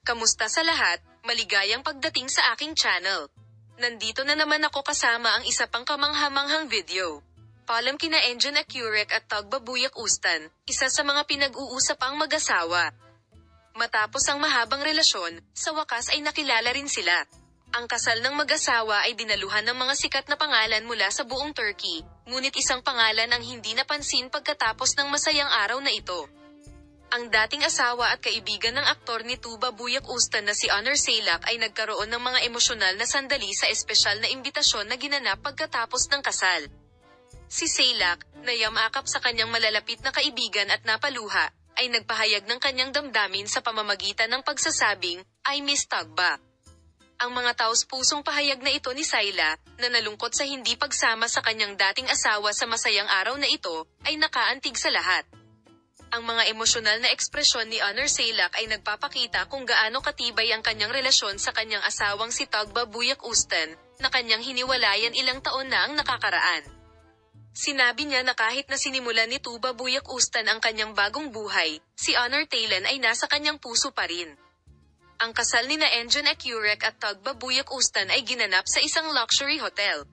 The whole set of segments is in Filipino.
Kamusta sa lahat? Maligayang pagdating sa aking channel. Nandito na naman ako kasama ang isa pang kamanghamanghang video. Paalam kina Engin Acurec at Tagbabuyak Ustan, isa sa mga pinag-uusap ang mag-asawa. Matapos ang mahabang relasyon, sa wakas ay nakilala rin sila. Ang kasal ng mag-asawa ay dinaluhan ng mga sikat na pangalan mula sa buong Turkey, ngunit isang pangalan ang hindi napansin pagkatapos ng masayang araw na ito. Ang dating asawa at kaibigan ng aktor ni Tagbabuyak Ustan na si Onur Saylac ay nagkaroon ng mga emosyonal na sandali sa espesyal na imbitasyon na ginanap pagkatapos ng kasal. Si Saylac, na yamakap sa kanyang malalapit na kaibigan at napaluha, ay nagpahayag ng kanyang damdamin sa pamamagitan ng pagsasabing, "I miss Tagba." Ang mga taos-pusong pahayag na ito ni Saylac, na nalungkot sa hindi pagsama sa kanyang dating asawa sa masayang araw na ito, ay nakaantig sa lahat. Ang mga emosyonal na ekspresyon ni Onur Saylac ay nagpapakita kung gaano katibay ang kanyang relasyon sa kanyang asawang si Tagbabuyak Ustan, na kanyang hiniwalayan ilang taon na ang nakakaraan. Sinabi niya na kahit na sinimulan ni Tagbabuyak Ustan ang kanyang bagong buhay, si Onur Taylan ay nasa kanyang puso pa rin. Ang kasal ni Engin Acurec at Tagbabuyak Ustan ay ginanap sa isang luxury hotel.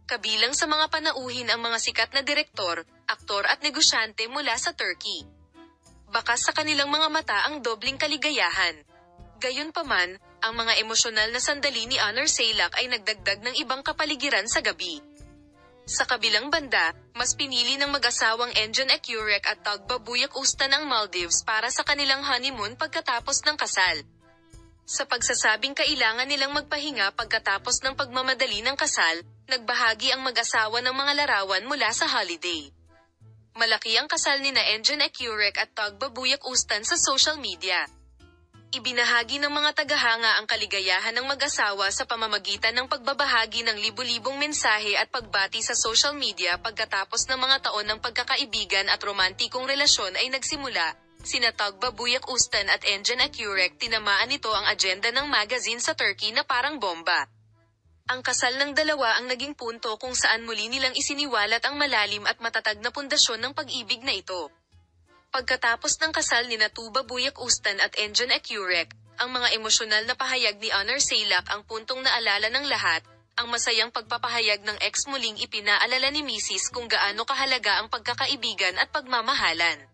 Kabilang sa mga panauhin ang mga sikat na direktor, aktor at negosyante mula sa Turkey. Bakas sa kanilang mga mata ang dobling kaligayahan. Gayunpaman, ang mga emosyonal na sandali ni Onur Saylac ay nagdagdag ng ibang kapaligiran sa gabi. Sa kabilang banda, mas pinili ng mag-asawang Engin Acurec at Tagbabuyak Ustan ang Maldives para sa kanilang honeymoon pagkatapos ng kasal. Sa pagsasabing kailangan nilang magpahinga pagkatapos ng pagmamadali ng kasal, nagbahagi ang mag-asawa ng mga larawan mula sa holiday. Malaki ang kasal ni Engin Acurec at Tagbabuyak Ustan sa social media. Ibinahagi ng mga tagahanga ang kaligayahan ng mag-asawa sa pamamagitan ng pagbabahagi ng libu-libong mensahe at pagbati sa social media pagkatapos ng mga taon ng pagkakaibigan at romantikong relasyon ay nagsimula. Sina Tagbabuyak Ustan at Engin Acurec, tinamaan nito ang agenda ng magazine sa Turkey na parang bomba. Ang kasal ng dalawa ang naging punto kung saan muli nilang isiniwalat ang malalim at matatag na pundasyon ng pag-ibig na ito. Pagkatapos ng kasal ni Tagbabuyak Ustan at Engin Acurec, ang mga emosyonal na pahayag ni Onur Saylac ang puntong naalala ng lahat. Ang masayang pagpapahayag ng ex muling ipinaalala ni Mrs. kung gaano kahalaga ang pagkakaibigan at pagmamahalan.